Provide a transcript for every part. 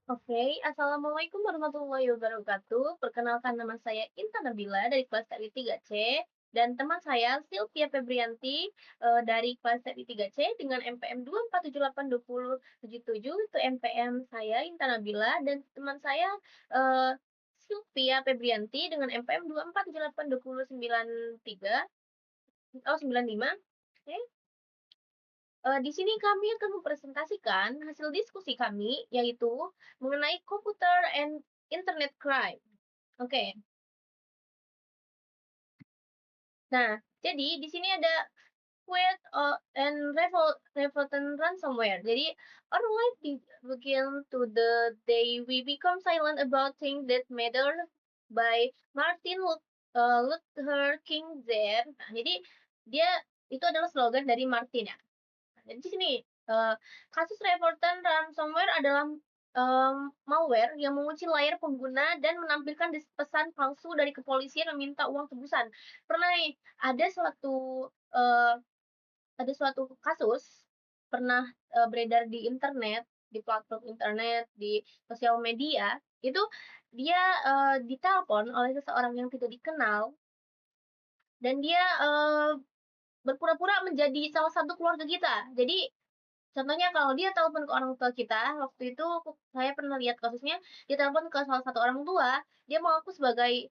Oke, Assalamualaikum warahmatullahi wabarakatuh. Perkenalkan nama saya Intan Nabila dari kelas TRI 3C dan teman saya Sylvia Febrianti dari kelas TRI 3C dengan MPM 2478277 itu MPM saya Intan Nabila dan teman saya eh, Sylvia Febrianti dengan MPM 2478293 95. Oke. Di sini kami akan mempresentasikan hasil diskusi kami, yaitu mengenai computer and internet crime. Oke, nah, jadi di sini ada quit and revolting ransomware. Jadi, our life begin to the day we become silent about things that matter by Martin Luther King Jr. Nah, jadi dia itu adalah slogan dari Martin ya. Jadi di sini eh, kasus reportan ransomware adalah malware yang mengunci layar pengguna dan menampilkan pesan palsu dari kepolisian meminta uang tebusan. Pernah nih eh, ada suatu kasus pernah beredar di internet, di platform internet, di sosial media, itu dia ditelepon oleh seseorang yang tidak dikenal dan dia berpura-pura menjadi salah satu keluarga kita. Jadi contohnya kalau dia telepon ke orang tua kita, waktu itu saya pernah lihat kasusnya, dia telepon ke salah satu orang tua, dia mengaku sebagai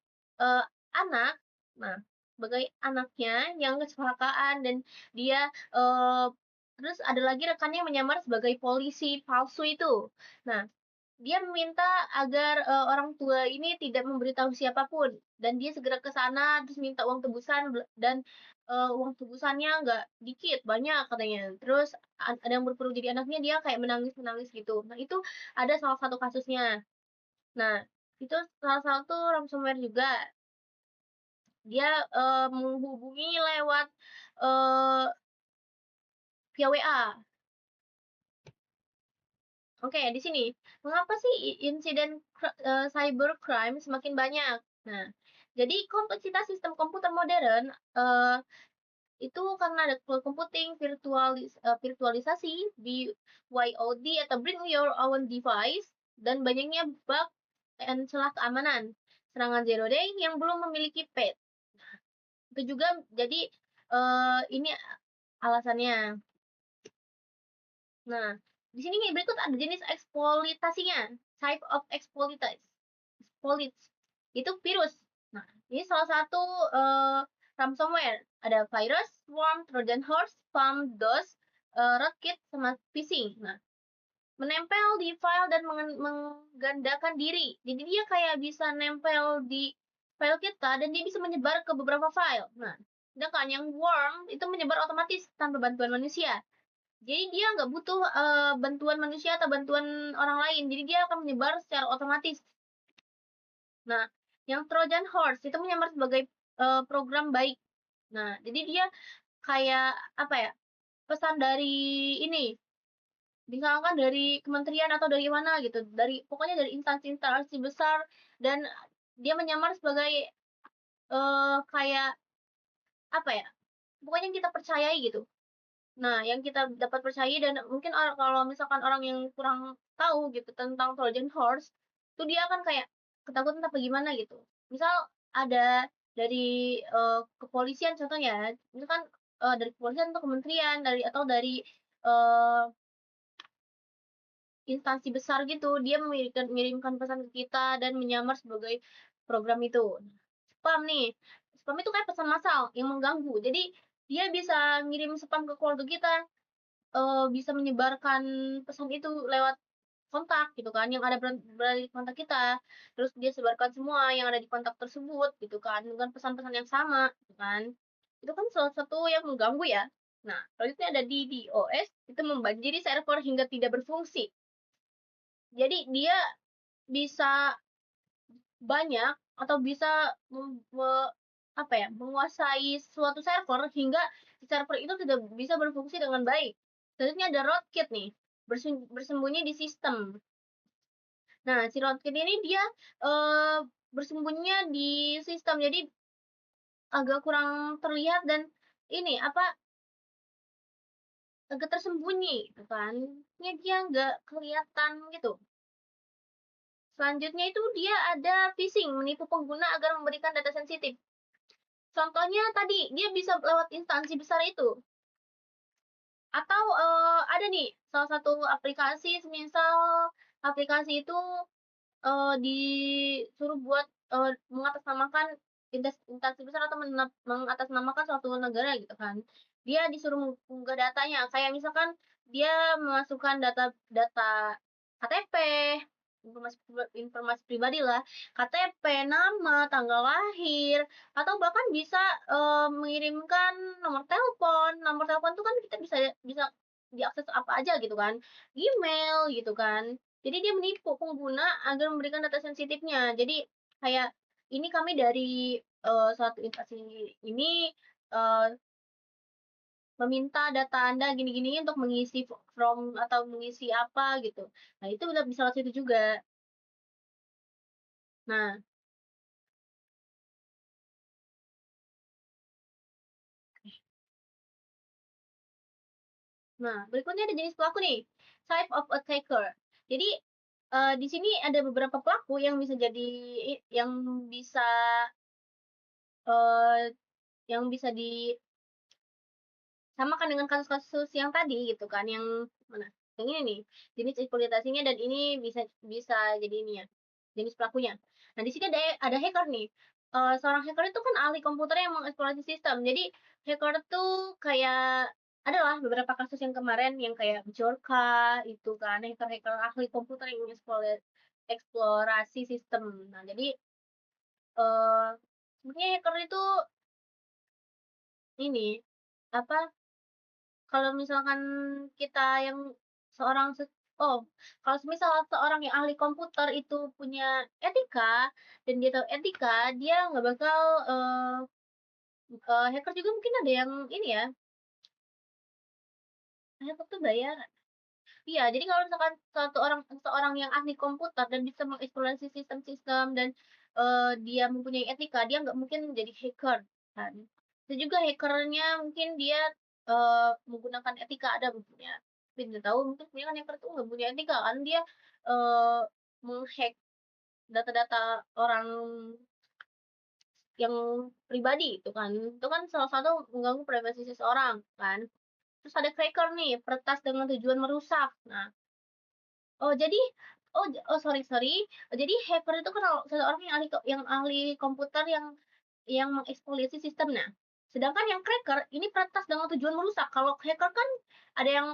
anak, nah, sebagai anaknya yang kecelakaan dan dia terus ada lagi rekannya yang menyamar sebagai polisi palsu itu. Nah, dia meminta agar orang tua ini tidak memberitahu siapapun dan dia segera ke sana terus minta uang tebusan dan uang tebusannya nggak dikit, banyak katanya. Terus ada yang berpura jadi anaknya dia kayak menangis-menangis gitu. Nah, itu ada salah satu kasusnya. Nah, itu salah satu ransomware juga. Dia menghubungi lewat eh, via WA. Oke, di sini. Mengapa sih insiden cybercrime semakin banyak? Nah, jadi kompleksitas sistem komputer modern itu karena ada cloud computing, virtualisasi, BYOD atau bring your own device, dan banyaknya bug dan celah keamanan. Serangan zero day yang belum memiliki patch. Itu juga jadi ini alasannya. Nah, di sini nih berikut ada jenis eksploitasinya. Type of exploit. Itu virus. Nah, ini salah satu ransomware. Ada virus, worm, trojan horse, spam, DOS, rootkit, sama phishing. Nah, menempel di file dan menggandakan diri. Jadi dia kayak bisa nempel di file kita dan dia bisa menyebar ke beberapa file. Nah, sedangkan yang worm itu menyebar otomatis tanpa bantuan manusia. Jadi dia nggak butuh bantuan manusia atau bantuan orang lain. Jadi dia akan menyebar secara otomatis. Nah, yang Trojan Horse itu menyamar sebagai program baik. Nah, jadi dia kayak apa ya? Pesan dari ini, misalkan dari kementerian atau dari mana gitu, dari pokoknya dari instansi-instansi besar dan dia menyamar sebagai kayak apa ya? Pokoknya yang kita percayai gitu. Nah, yang kita dapat percaya dan mungkin kalau misalkan orang yang kurang tahu gitu tentang Trojan Horse, itu dia akan kayak ketakutan apa gimana gitu. Misal ada dari kepolisian contohnya, itu kan dari kepolisian atau kementerian dari atau dari eh, instansi besar gitu, dia mengirimkan pesan ke kita dan menyamar sebagai program itu. Spam nih, spam itu kayak pesan massal yang mengganggu. Jadi dia bisa ngirim spam ke keluarga kita, bisa menyebarkan pesan itu lewat kontak gitu kan, yang ada berada di kontak kita. Terus dia sebarkan semua yang ada di kontak tersebut gitu kan, dengan pesan-pesan yang sama gitu kan. Itu kan salah satu yang mengganggu ya. Nah, selanjutnya ada DDoS, itu membanjiri server hingga tidak berfungsi. Jadi dia bisa banyak atau bisa apa ya, menguasai suatu server hingga si server itu tidak bisa berfungsi dengan baik. Selanjutnya ada rootkit nih, bersembunyi di sistem. Nah, si rootkit ini dia eh, bersembunyinya di sistem, jadi agak kurang terlihat dan ini apa agak tersembunyi, gitu kan? Dia nggak kelihatan gitu. Selanjutnya itu dia ada phishing, menipu pengguna agar memberikan data sensitif. Contohnya tadi, dia bisa lewat instansi besar itu. Atau ada nih salah satu aplikasi, semisal aplikasi itu disuruh buat mengatasnamakan instansi besar atau mengatasnamakan suatu negara gitu kan. Dia disuruh mengunggah datanya, kayak misalkan dia memasukkan data data KTP, informasi pribadi lah, KTP, nama, tanggal lahir, atau bahkan bisa mengirimkan nomor telepon. Nomor telepon tuh kan kita bisa bisa diakses apa aja gitu kan, email gitu kan. Jadi dia menipu pengguna agar memberikan data sensitifnya. Jadi kayak, "Ini kami dari, suatu instansi ini, eee, meminta data Anda gini-gini untuk mengisi form atau mengisi apa," gitu. Nah, itu udah bisa lewat situ juga. Nah nah, berikutnya ada jenis pelaku nih, type of attacker. Jadi, di sini ada beberapa pelaku yang bisa jadi yang bisa, eee, yang bisa samakan dengan kasus-kasus yang tadi gitu kan, yang mana? Yang ini nih, jenis eksploitasinya dan ini bisa bisa jadi ini ya, jenis pelakunya. Nah, di sini ada hacker nih. Seorang hacker itu kan ahli komputer yang mengeksploitasi sistem. Jadi, hacker tuh kayak adalah beberapa kasus yang kemarin yang kayak Bjorka itu kan, hacker-hacker ahli komputer yang eksplorasi sistem. Nah, jadi, eee, sebenarnya hacker itu ini, apa, kalau misalkan kita yang seorang se oh, kalau semisal seorang yang ahli komputer itu punya etika, dan dia tahu etika, dia nggak bakal, hacker juga mungkin ada yang ini ya, hacker tuh bayar. Iya, jadi kalau misalkan seorang yang ahli komputer dan bisa mengeksplorasi sistem-sistem dan, dia mempunyai etika, dia nggak mungkin jadi hacker kan. Itu juga hacker-nya mungkin dia, menggunakan etika ada punya, tapi nggak tahu mungkin sebenarnya kan hacker tuh nggak punya etika kan, dia, eee, meng-hack data-data orang yang pribadi itu kan. Itu kan salah satu mengganggu privasi seseorang kan. Terus ada cracker nih, peretas dengan tujuan merusak. Nah, oh jadi sorry sorry, jadi hacker itu kan kalau seseorang yang ahli komputer yang mengeksploitasi sistem. Nah, sedangkan yang cracker ini peretas dengan tujuan merusak. Kalau hacker kan ada yang,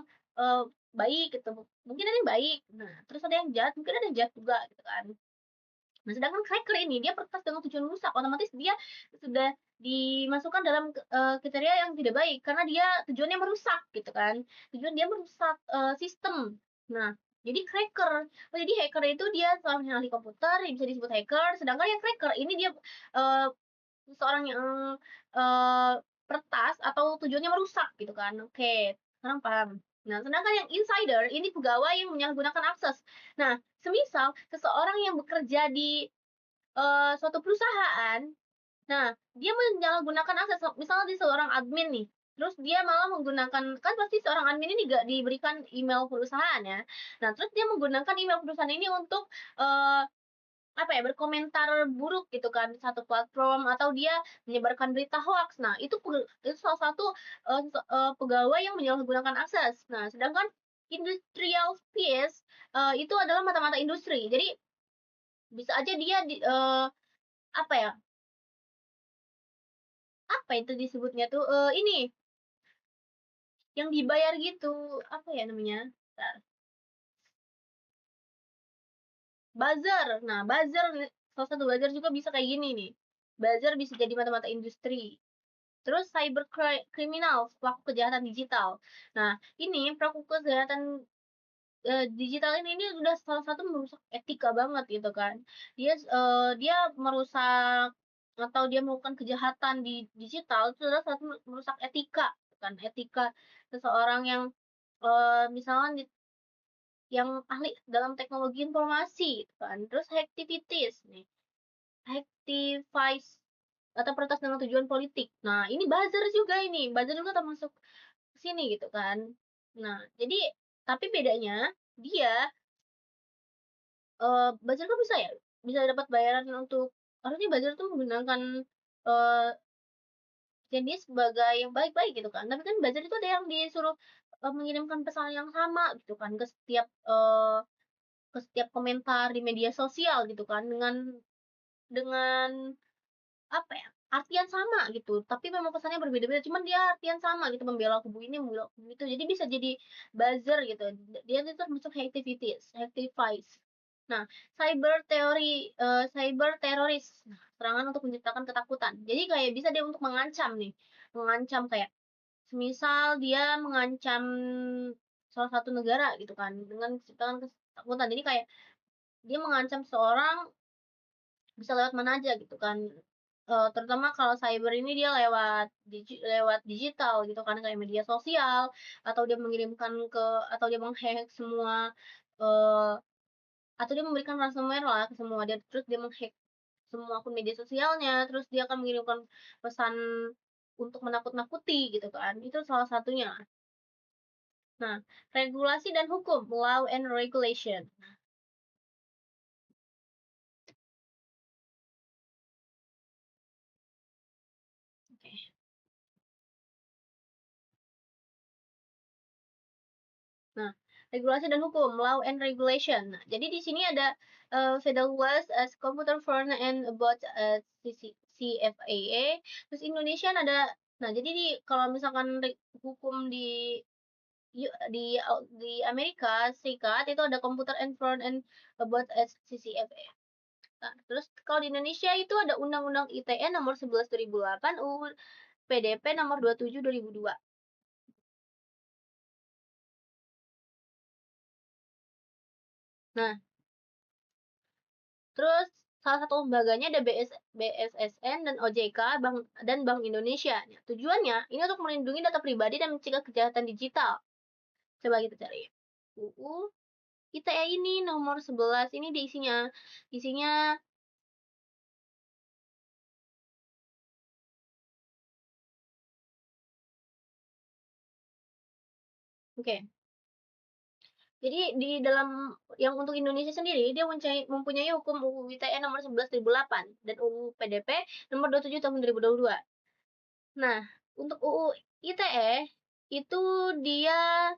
baik gitu, mungkin ada yang baik. Nah, terus ada yang jahat, mungkin ada yang jahat juga gitu kan. Nah, sedangkan cracker ini dia peretas dengan tujuan merusak, otomatis dia sudah dimasukkan dalam, kriteria yang tidak baik karena dia tujuannya merusak gitu kan. Tujuan dia merusak, sistem. Nah, jadi cracker. Oh, jadi hacker itu dia seorang yang ahli komputer yang bisa disebut hacker, sedangkan yang cracker ini dia, eee, seseorang yang, eee, peretas atau tujuannya merusak gitu kan. Oke, sekarang paham. Nah, sedangkan yang insider ini pegawai yang menyalahgunakan akses. Nah, semisal seseorang yang bekerja di, suatu perusahaan, nah dia menyalahgunakan akses, misalnya dia seorang admin nih, terus dia malah menggunakan kan pasti seorang admin ini nggak diberikan email perusahaan ya. Nah, terus dia menggunakan email perusahaan ini untuk, eee, apa ya, berkomentar buruk gitu kan di satu platform atau dia menyebarkan berita hoax. Nah, itu salah satu, pegawai yang menyalahgunakan akses. Nah, sedangkan industrial spies, itu adalah mata-mata industri. Jadi bisa aja dia apa ya, apa itu disebutnya tuh, ini, yang dibayar gitu, apa ya namanya, bentar, buzzer. Nah, buzzer salah satu buzzer juga bisa kayak gini nih, buzzer bisa jadi mata-mata industri. Terus criminal, pelaku kejahatan digital. Nah, ini pelaku kejahatan, digital ini udah salah satu merusak etika banget gitu kan. Dia merusak atau dia melakukan kejahatan di digital itu adalah satu merusak etika kan, etika seseorang yang, misalnya yang ahli dalam teknologi informasi gitu kan. Terus hacktivities nih, hacktivize atau protes dengan tujuan politik. Nah, ini buzzer juga ini, buzzer juga termasuk sini gitu kan. Nah, jadi tapi bedanya dia buzzer tuh bisa dapat bayaran untuk harusnya buzzer tuh menggunakan, eee, jenis sebagai yang baik-baik gitu kan, tapi kan buzzer itu ada yang disuruh, mengirimkan pesan yang sama gitu kan ke setiap komentar di media sosial gitu kan dengan apa ya, artian sama gitu, tapi memang pesannya berbeda-beda, cuman dia artian sama gitu, membela kubu ini, membela kubu itu. Jadi bisa jadi buzzer gitu, dia itu termasuk hacktivize. Nah, cyber teroris, nah, serangan untuk menciptakan ketakutan. Jadi kayak bisa dia untuk mengancam nih, mengancam kayak semisal dia mengancam salah satu negara gitu kan, dengan menciptakan ketakutan. Jadi kayak dia mengancam seseorang bisa lewat mana aja gitu kan, terutama kalau cyber ini dia lewat digital gitu kan, kayak media sosial, atau dia mengirimkan ke atau dia menghack semua, eee, atau dia memberikan ransomware lah ke semua dia, terus dia menghack semua akun media sosialnya, terus dia akan mengirimkan pesan untuk menakut-nakuti gitu kan, itu salah satunya. Nah, regulasi dan hukum, law and regulation. Oke. Nah, regulasi dan hukum, law and regulation. Nah, jadi di sini ada federal laws as computer foreign and about CFAA. Terus Indonesia ada, nah jadi kalau misalkan hukum di Amerika Serikat itu ada computer and foreign and about CCFA. Nah, terus kalau di Indonesia itu ada Undang-Undang ITE nomor 11 2008, UU PDP nomor 27 2002. Nah, terus salah satu lembaganya ada BSSN dan OJK, Bank Indonesia. Nah, tujuannya ini untuk melindungi data pribadi dan mencegah kejahatan digital. Coba kita cari. UU ITE ini nomor 11 ini isinya oke. Okay. Jadi di dalam yang untuk Indonesia sendiri dia mempunyai hukum UU ITE nomor 11 2008 dan UU PDP nomor 27 tahun 2022. Nah, untuk UU ITE itu dia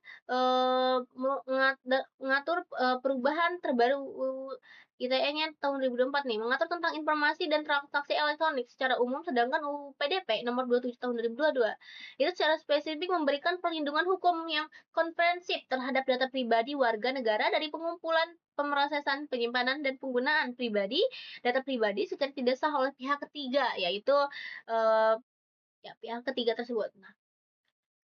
mengatur perubahan terbaru UU ITE-nya tahun 2024 nih, mengatur tentang informasi dan transaksi elektronik secara umum, sedangkan UU PDP nomor 27 tahun 2022 itu secara spesifik memberikan perlindungan hukum yang komprehensif terhadap data pribadi warga negara dari pengumpulan, pemrosesan, penyimpanan, dan penggunaan data pribadi secara tidak sah oleh pihak ketiga, yaitu eh, ya, pihak ketiga tersebut. Nah,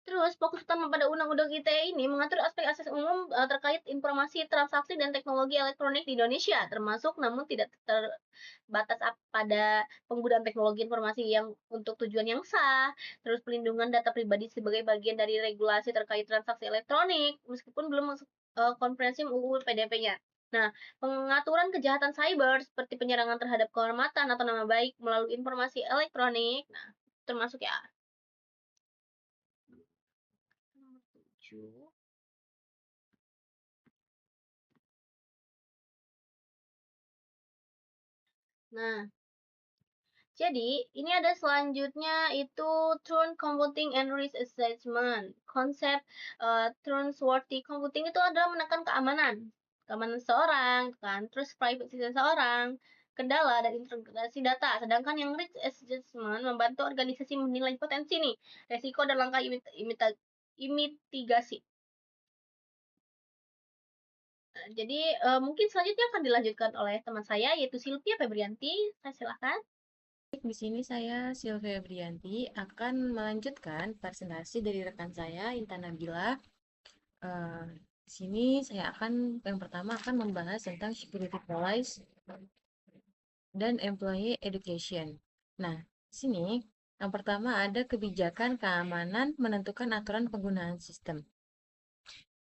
terus fokus utama pada Undang-Undang ITE ini mengatur aspek akses umum terkait informasi, transaksi, dan teknologi elektronik di Indonesia, termasuk namun tidak terbatas pada penggunaan teknologi informasi yang untuk tujuan yang sah, terus pelindungan data pribadi sebagai bagian dari regulasi terkait transaksi elektronik, meskipun belum masuk komprehensif UU PDP-nya. Nah, pengaturan kejahatan cyber seperti penyerangan terhadap kehormatan atau nama baik melalui informasi elektronik, nah termasuk ya. Nomor 7. Nah, jadi ini ada selanjutnya itu Truth Computing and Risk Assessment. Konsep trustworthy computing itu adalah menekan keamanan seseorang, kan, terus privacy seseorang, kendala dan integrasi data. Sedangkan yang risk assessment membantu organisasi menilai potensi nih, resiko dan langkah imitigasi. Jadi mungkin selanjutnya akan dilanjutkan oleh teman saya yaitu Sylvia Febrianti. Saya silakan. Di sini saya Sylvia Brianti akan melanjutkan presentasi dari rekan saya Intan Nabila. Di sini saya akan yang pertama akan membahas tentang security policy dan employee education. Nah, di sini yang pertama ada kebijakan keamanan menentukan aturan penggunaan sistem.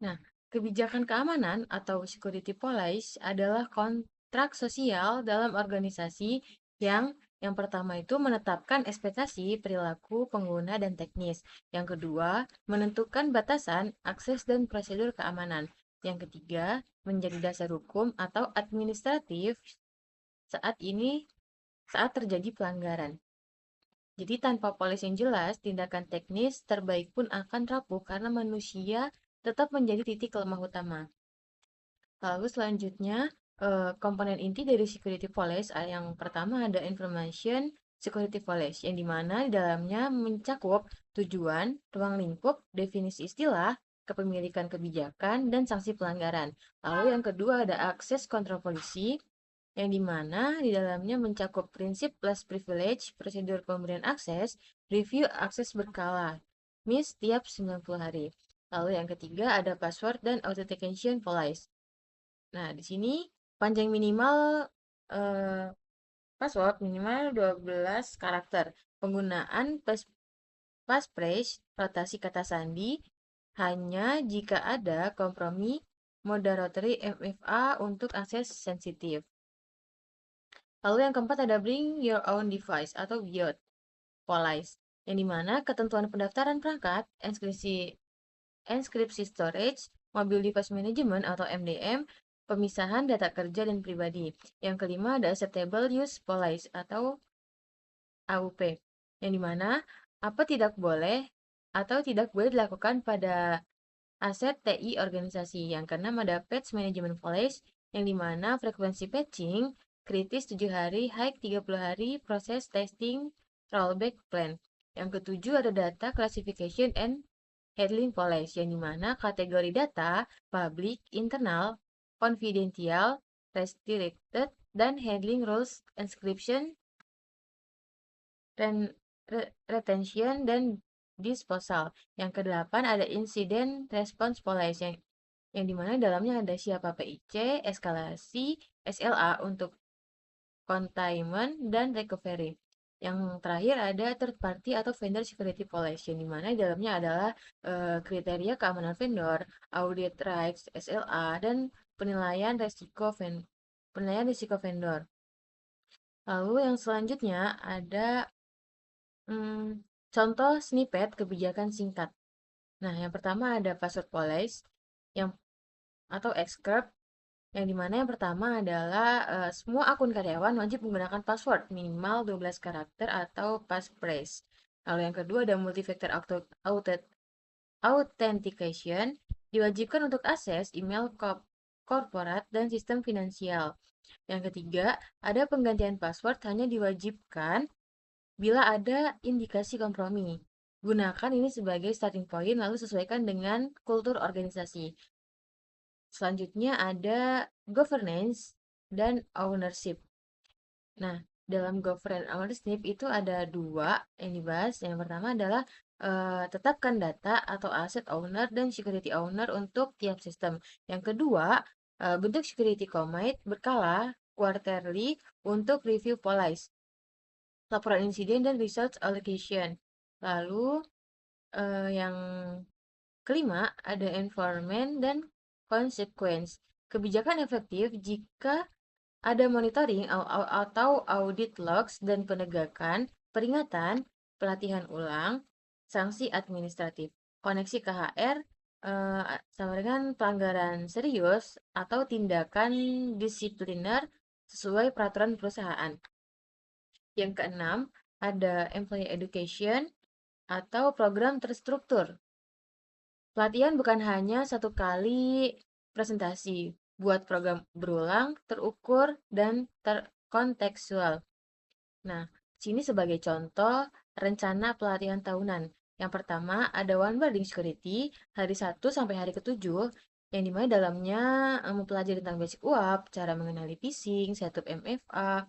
Nah, kebijakan keamanan atau security policy adalah kontrak sosial dalam organisasi yang pertama itu menetapkan ekspektasi perilaku pengguna dan teknis. Yang kedua, menentukan batasan, akses dan prosedur keamanan. Yang ketiga, menjadi dasar hukum atau administratif saat terjadi pelanggaran. Jadi tanpa polis yang jelas, tindakan teknis terbaik pun akan rapuh karena manusia tetap menjadi titik lemah utama. Lalu selanjutnya, komponen inti dari security policy yang pertama ada information security policy, yang dimana di dalamnya mencakup tujuan, ruang lingkup, definisi istilah, kepemilikan kebijakan, dan sanksi pelanggaran. Lalu yang kedua ada access control policy, yang dimana di dalamnya mencakup prinsip less privilege, prosedur pemberian akses, review akses berkala, miss tiap 90 hari. Lalu yang ketiga ada password dan authentication policy. Nah, di sini panjang minimal eh, password minimal 12 karakter. Penggunaan passphrase, rotasi kata sandi, hanya jika ada kompromi moderatory MFA untuk akses sensitif. Lalu yang keempat ada bring your own device atau BIOD policy, yang dimana ketentuan pendaftaran perangkat, Enskripsi storage, mobile device management atau MDM, pemisahan data kerja dan pribadi. Yang kelima ada acceptable use policy atau AUP, yang dimana apa tidak boleh dilakukan pada aset TI organisasi. Yang keenam ada patch management policy, yang dimana frekuensi patching kritis 7 hari, high 30 hari, proses testing, rollback plan. Yang ketujuh ada data classification and handling policy, yang dimana kategori data public, internal, confidential, restricted, dan handling rules, encryption, retention, dan disposal. Yang kedelapan ada incident response policy, yang dimana dalamnya ada siapa PIC, eskalasi, SLA untuk containment, dan recovery. Yang terakhir ada third party atau vendor security policy, yang dimana di dalamnya adalah kriteria keamanan vendor, audit rights, SLA, dan penilaian risiko vendor. Lalu yang selanjutnya ada contoh snippet kebijakan singkat. Nah, yang pertama ada password policy yang atau Xcurl, yang dimana yang pertama adalah semua akun karyawan wajib menggunakan password minimal 12 karakter atau passphrase. Lalu yang kedua ada multi-factor authentication, diwajibkan untuk akses email korporat dan sistem finansial. Yang ketiga, ada penggantian password hanya diwajibkan bila ada indikasi kompromi. Gunakan ini sebagai starting point lalu sesuaikan dengan kultur organisasi. Selanjutnya ada governance dan ownership. Nah, dalam governance ownership itu ada dua yang dibahas. Yang pertama adalah tetapkan data atau aset owner dan security owner untuk tiap sistem. Yang kedua, bentuk security commit berkala quarterly untuk review policy, laporan insiden, dan research allocation. Lalu yang kelima ada enforcement dan consequence. Kebijakan efektif jika ada monitoring atau audit logs dan penegakan, peringatan, pelatihan ulang, sanksi administratif. Koneksi KHR sama dengan pelanggaran serius atau tindakan disipliner sesuai peraturan perusahaan. Yang keenam, ada employee education atau program terstruktur. Pelatihan bukan hanya satu kali presentasi, buat program berulang, terukur, dan terkontekstual. Nah, sini sebagai contoh rencana pelatihan tahunan. Yang pertama ada onboarding security hari 1 sampai hari ke-7, yang dimana dalamnya mempelajari tentang basic UAP, cara mengenali phishing, setup MFA,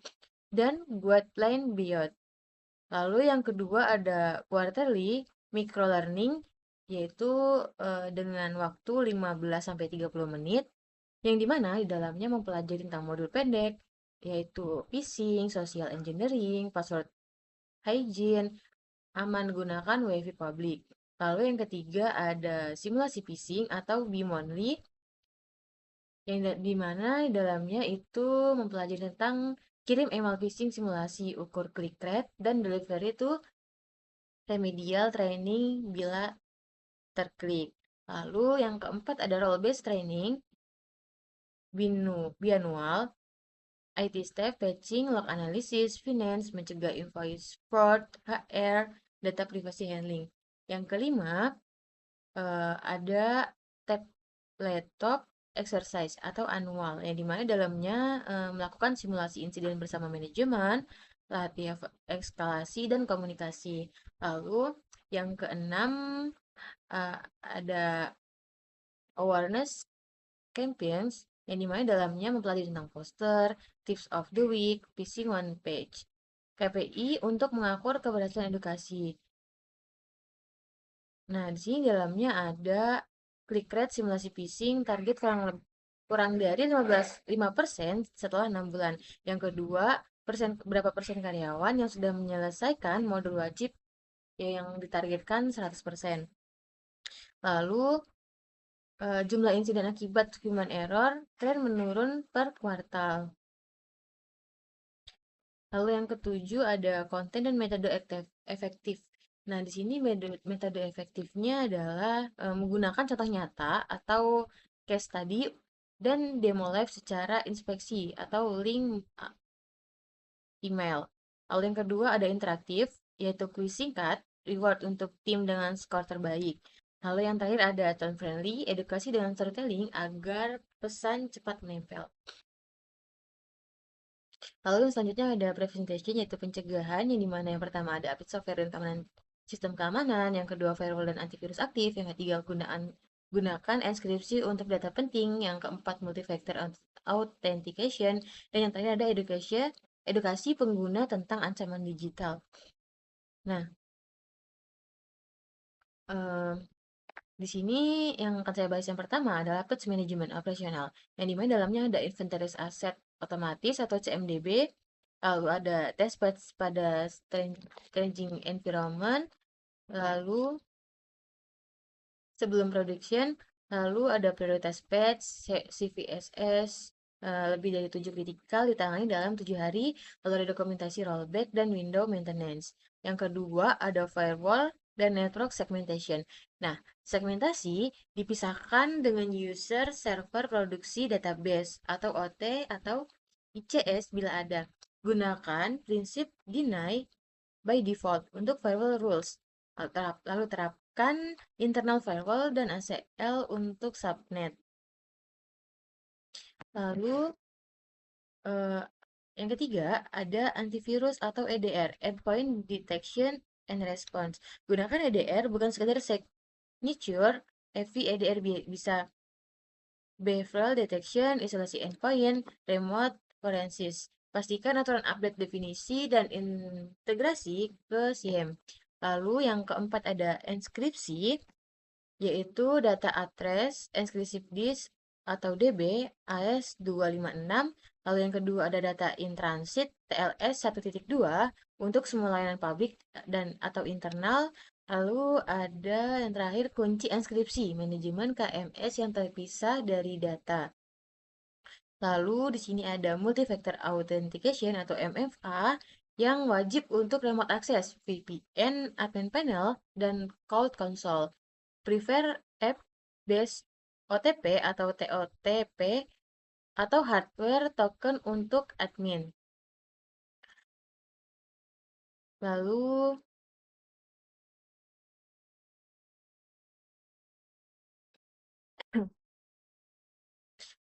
dan guideline BIOD. Lalu yang kedua ada quarterly micro learning, yaitu dengan waktu 15 sampai 30 menit, yang dimana di dalamnya mempelajari tentang modul pendek, yaitu phishing, social engineering, password hygiene, aman gunakan WiFi publik. Lalu yang ketiga ada simulasi phishing atau BIM-only, yang dimana di dalamnya itu mempelajari tentang kirim email phishing simulasi, ukur click rate, dan delivery to remedial training bila terklik. Lalu yang keempat ada role based training, bianual, IT staff, patching, log analysis, finance, mencegah invoice fraud, HR, data privacy handling. Yang kelima, ada tab laptop exercise atau annual, yang dimana dalamnya melakukan simulasi insiden bersama manajemen, latihan eskalasi, dan komunikasi. Lalu yang keenam, ada awareness campaigns, yang dimana dalamnya mempelajari tentang poster, tips of the week, phishing one page, KPI untuk mengakur keberhasilan edukasi. Nah, di sini dalamnya ada click rate simulasi phishing, target kurang dari 5% setelah 6 bulan. Yang kedua, berapa persen karyawan yang sudah menyelesaikan modul wajib yang ditargetkan 100%. Lalu, jumlah insiden akibat human error tren menurun per kuartal. Lalu yang ketujuh ada konten dan metode efektif. Nah, di sini metode efektifnya adalah menggunakan contoh nyata atau case study dan demo live secara inspeksi atau link email. Lalu yang kedua ada interaktif, yaitu kuis singkat, reward untuk tim dengan skor terbaik. Lalu yang terakhir ada tone friendly, edukasi dengan storytelling agar pesan cepat menempel. Lalu yang selanjutnya ada prevention, yaitu pencegahan, yang dimana yang pertama ada update software dan keamanan sistem keamanan, yang kedua firewall dan antivirus aktif, yang ketiga gunakan enkripsi untuk data penting, yang keempat multi-factor authentication, dan yang terakhir ada edukasi pengguna tentang ancaman digital. Nah, eh, di sini yang akan saya bahas yang pertama adalah patch management operasional, yang dimana dalamnya ada inventaris aset otomatis atau CMDB, lalu ada test patch pada staging environment, lalu sebelum production, lalu ada prioritas patch, CVSS, lebih dari 7 kritikal ditangani dalam 7 hari, lalu ada dokumentasi rollback dan window maintenance. Yang kedua ada firewall dan network segmentation. Nah, segmentasi dipisahkan dengan user server produksi database atau OT atau ICS bila ada. Gunakan prinsip deny by default untuk firewall rules. Lalu terapkan internal firewall dan ACL untuk subnet. Lalu eh, yang ketiga ada antivirus atau EDR, Endpoint Detection and Response. Gunakan EDR bukan sekedar signature, heavy EDR bisa behavioral detection, isolasi endpoint, remote forensis. Pastikan aturan update definisi dan integrasi ke SIEM. Lalu yang keempat ada enkripsi, yaitu data address, encrypted disk atau DB AS256. Lalu yang kedua ada data in transit TLS 1.2 untuk semua layanan publik dan atau internal. Lalu ada yang terakhir kunci enkripsi, manajemen KMS yang terpisah dari data. Lalu di sini ada multi-factor authentication atau MFA yang wajib untuk remote access, VPN, admin panel, dan cloud console. Prefer app-based OTP atau TOTP atau hardware token untuk admin. Lalu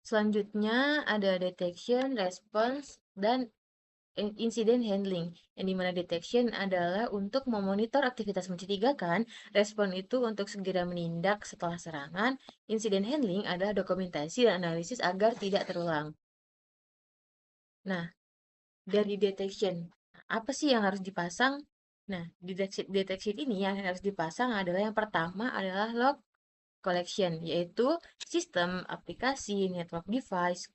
selanjutnya ada detection, response, dan incident handling, yang dimana detection adalah untuk memonitor aktivitas mencurigakan, respon itu untuk segera menindak setelah serangan, incident handling adalah dokumentasi dan analisis agar tidak terulang. Nah, dari detection, apa sih yang harus dipasang? Nah, di detection ini yang harus dipasang adalah yang pertama adalah log collection, yaitu sistem, aplikasi, network device,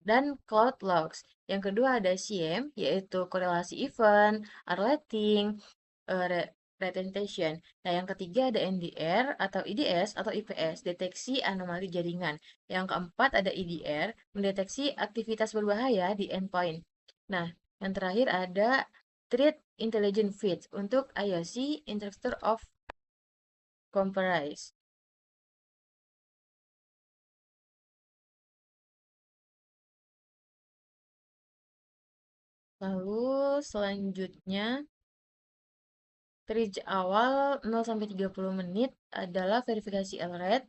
dan cloud logs. Yang kedua ada SIEM, yaitu korelasi event, arleting, retention. Nah, yang ketiga ada NDR atau IDS atau IPS, deteksi anomali jaringan. Yang keempat ada EDR, mendeteksi aktivitas berbahaya di endpoint. Nah, yang terakhir ada Threat Intelligence Feeds untuk IOC, Interceptor of Compromise. Lalu selanjutnya, stage awal 0 sampai 30 menit adalah verifikasi alert,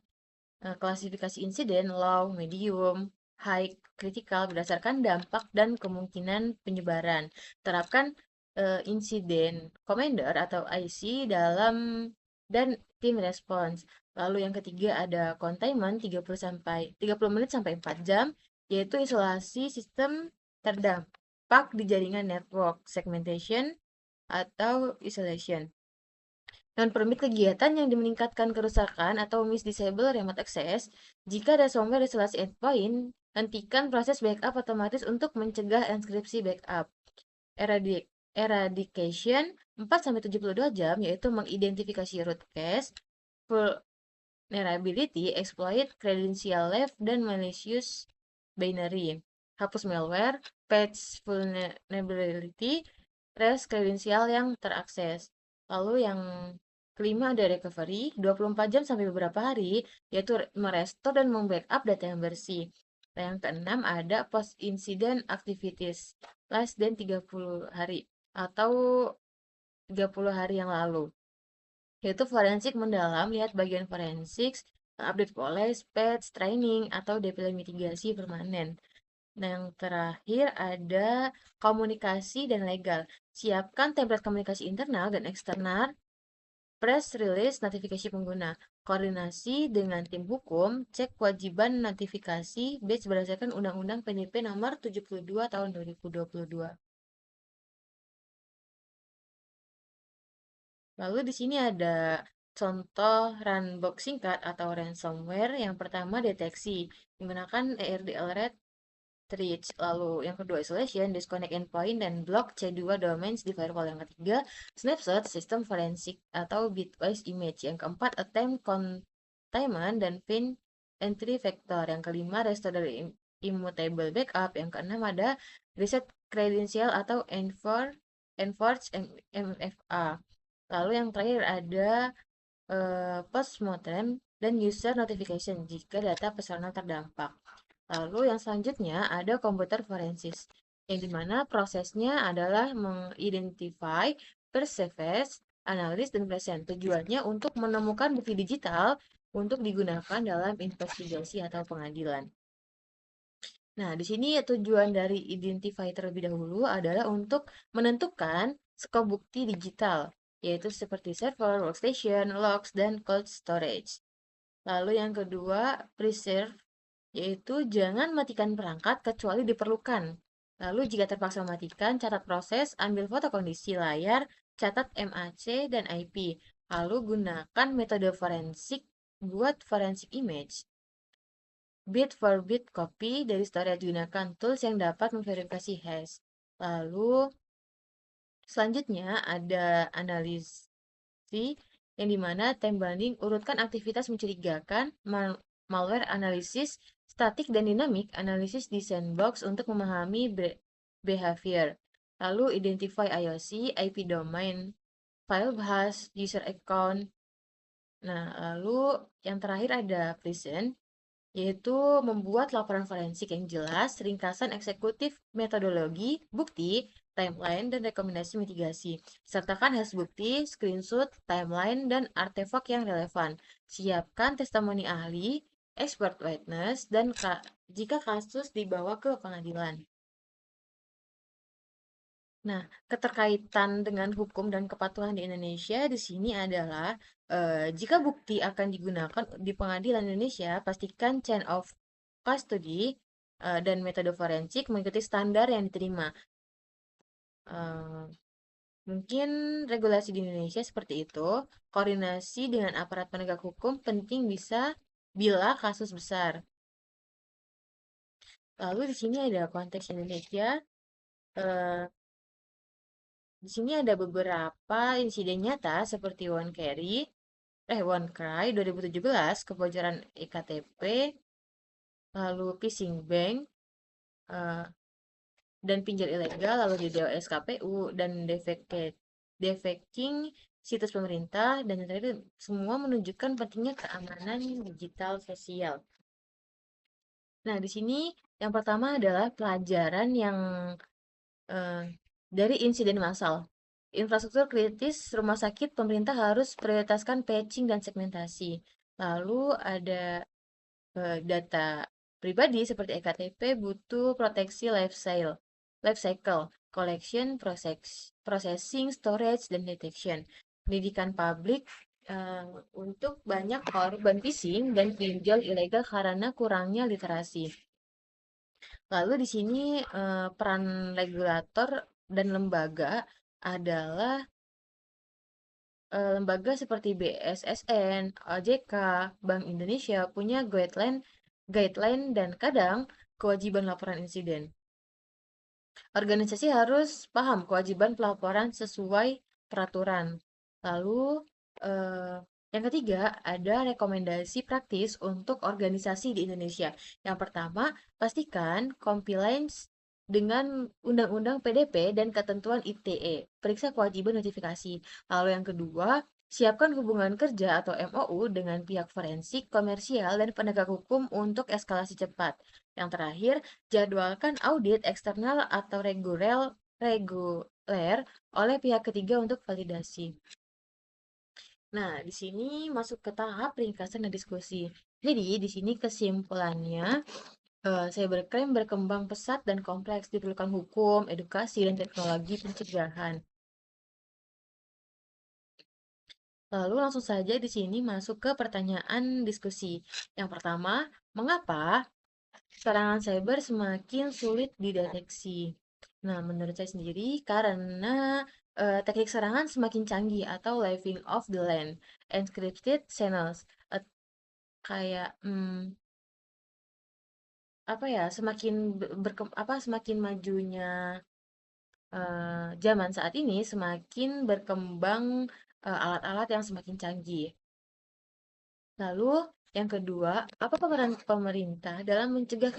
klasifikasi insiden, low, medium, high, critical berdasarkan dampak dan kemungkinan penyebaran. Terapkan insiden commander atau IC dalam dan tim response. Lalu yang ketiga ada containment 30 menit sampai 4 jam, yaitu isolasi sistem terdampak di jaringan network segmentation atau isolation. Non-permit kegiatan yang meningkatkan kerusakan atau disable remote access. Jika ada ransomware isolasi endpoint, hentikan proses backup otomatis untuk mencegah enkripsi backup. Eradication 4 sampai 72 jam, yaitu mengidentifikasi root cause, vulnerability, exploit, credential left, dan malicious binary. Hapus malware, patch vulnerability, trace kredensial yang terakses. Lalu yang kelima ada recovery, 24 jam sampai beberapa hari, yaitu merestore dan membackup data yang bersih. Nah, yang keenam ada post incident activities, less than 30 hari atau 30 hari yang lalu. Yaitu forensik mendalam, lihat bagian forensik, update policy, patch, training, atau DPL mitigasi permanen. Nah, yang terakhir ada komunikasi dan legal. Siapkan template komunikasi internal dan eksternal, press release, notifikasi pengguna. Koordinasi dengan tim hukum, cek kewajiban notifikasi batch berdasarkan Undang-Undang PDP nomor 72 tahun 2022. Lalu di sini ada contoh runbook singkat atau ransomware. Yang pertama deteksi menggunakan ERDL Reach. Lalu yang kedua isolation, disconnect endpoint dan block C2 domains di firewall. Yang ketiga snapshot, sistem forensik atau bitwise image. Yang keempat attempt containment dan pin entry vector. Yang kelima restore dari immutable backup. Yang keenam ada reset credential atau enforce MFA. Lalu yang terakhir ada postmortem dan user notification jika data personal terdampak. Lalu yang selanjutnya ada komputer forensis, yang dimana prosesnya adalah mengidentify, perseverance, analis, dan present. Tujuannya untuk menemukan bukti digital untuk digunakan dalam investigasi atau pengadilan. Nah, di sini tujuan dari identify terlebih dahulu adalah untuk menentukan skop bukti digital, yaitu seperti server, workstation, logs, dan cold storage. Lalu yang kedua, preserve, yaitu jangan matikan perangkat kecuali diperlukan. Lalu jika terpaksa matikan, catat proses, ambil foto kondisi layar, catat MAC dan IP. Lalu gunakan metode forensik buat forensik image. Bit for bit copy dari storage, gunakan tools yang dapat memverifikasi hash. Lalu selanjutnya ada analisis yang dimana time banding urutkan aktivitas mencurigakan, malware analisis, statik dan dinamik analisis di sandbox untuk memahami behavior. Lalu identify IOC, IP domain, file hash, user account. Nah, lalu yang terakhir ada present, yaitu membuat laporan forensik yang jelas, ringkasan eksekutif, metodologi, bukti, timeline, dan rekomendasi mitigasi. Sertakan hasil bukti, screenshot, timeline, dan artefak yang relevan. Siapkan testimoni ahli, expert witness, dan jika kasus dibawa ke pengadilan. Nah, keterkaitan dengan hukum dan kepatuhan di Indonesia di sini adalah jika bukti akan digunakan di pengadilan Indonesia, pastikan chain of custody dan metode forensik mengikuti standar yang diterima. Eh, Mungkin regulasi di Indonesia seperti itu. Koordinasi dengan aparat penegak hukum penting bisa bila kasus besar. Lalu di sini ada konteks Indonesia. Eh, Di sini ada beberapa insiden nyata seperti OneCry 2017, kebocoran iktp, lalu phishing bank, eh, dan pinjol ilegal, lalu di DOS KPU, dan defecting situs pemerintah, dan yang terakhir semua menunjukkan pentingnya keamanan digital sosial. Nah, di sini yang pertama adalah pelajaran yang eh, dari insiden massal. Infrastruktur kritis rumah sakit pemerintah harus prioritaskan patching dan segmentasi. Lalu ada data pribadi seperti EKTP butuh proteksi life cycle, collection, processing, storage, dan detection. Pendidikan publik eh, untuk banyak korban phishing dan pinjol ilegal karena kurangnya literasi. Lalu di sini peran regulator dan lembaga adalah lembaga seperti BSSN, OJK, Bank Indonesia punya guideline guideline dan kadang kewajiban laporan insiden. Organisasi harus paham kewajiban pelaporan sesuai peraturan. Lalu, eh, yang ketiga, ada rekomendasi praktis untuk organisasi di Indonesia. Yang pertama, pastikan compliance dengan Undang-Undang PDP dan ketentuan ITE. Periksa kewajiban notifikasi. Lalu yang kedua, siapkan hubungan kerja atau MOU dengan pihak forensik, komersial, dan penegak hukum untuk eskalasi cepat. Yang terakhir, jadwalkan audit eksternal atau reguler oleh pihak ketiga untuk validasi. Nah, di sini masuk ke tahap ringkasan dan diskusi. Jadi, di sini kesimpulannya, cybercrime berkembang pesat dan kompleks, diperlukan hukum, edukasi, dan teknologi pencegahan. Lalu langsung saja di sini masuk ke pertanyaan diskusi. Yang pertama, mengapa serangan cyber semakin sulit dideteksi? Nah, menurut saya sendiri karena teknik serangan semakin canggih atau living off the land, encrypted channels, eh, kayak apa ya, semakin semakin majunya zaman saat ini, semakin berkembang alat-alat yang semakin canggih. Lalu yang kedua, apa peran pemerintah dalam mencegah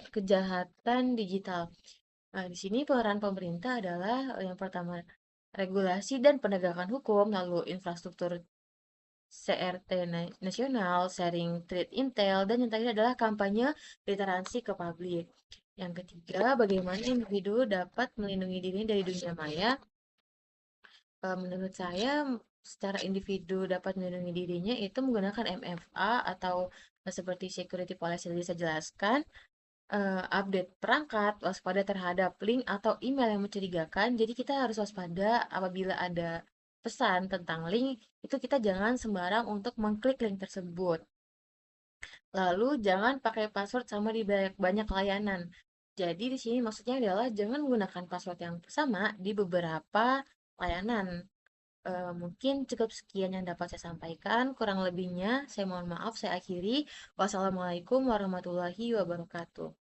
kejahatan digital? Nah, di sini peran pemerintah adalah yang pertama regulasi dan penegakan hukum, lalu infrastruktur CRT nasional, sharing trade intel, dan yang terakhir adalah kampanye literasi ke publik. Yang ketiga, bagaimana individu dapat melindungi diri dari dunia maya. Menurut saya, secara individu dapat melindungi dirinya itu menggunakan MFA atau seperti security policy yang saya jelaskan, update perangkat, waspada terhadap link atau email yang mencurigakan. Jadi kita harus waspada apabila ada pesan tentang link, itu kita jangan sembarang untuk mengklik link tersebut. Lalu jangan pakai password sama di banyak, banyak layanan. Jadi di sini maksudnya adalah jangan menggunakan password yang sama di beberapa layanan. Mungkin cukup sekian yang dapat saya sampaikan. Kurang lebihnya, saya mohon maaf, saya akhiri. Wassalamualaikum warahmatullahi wabarakatuh.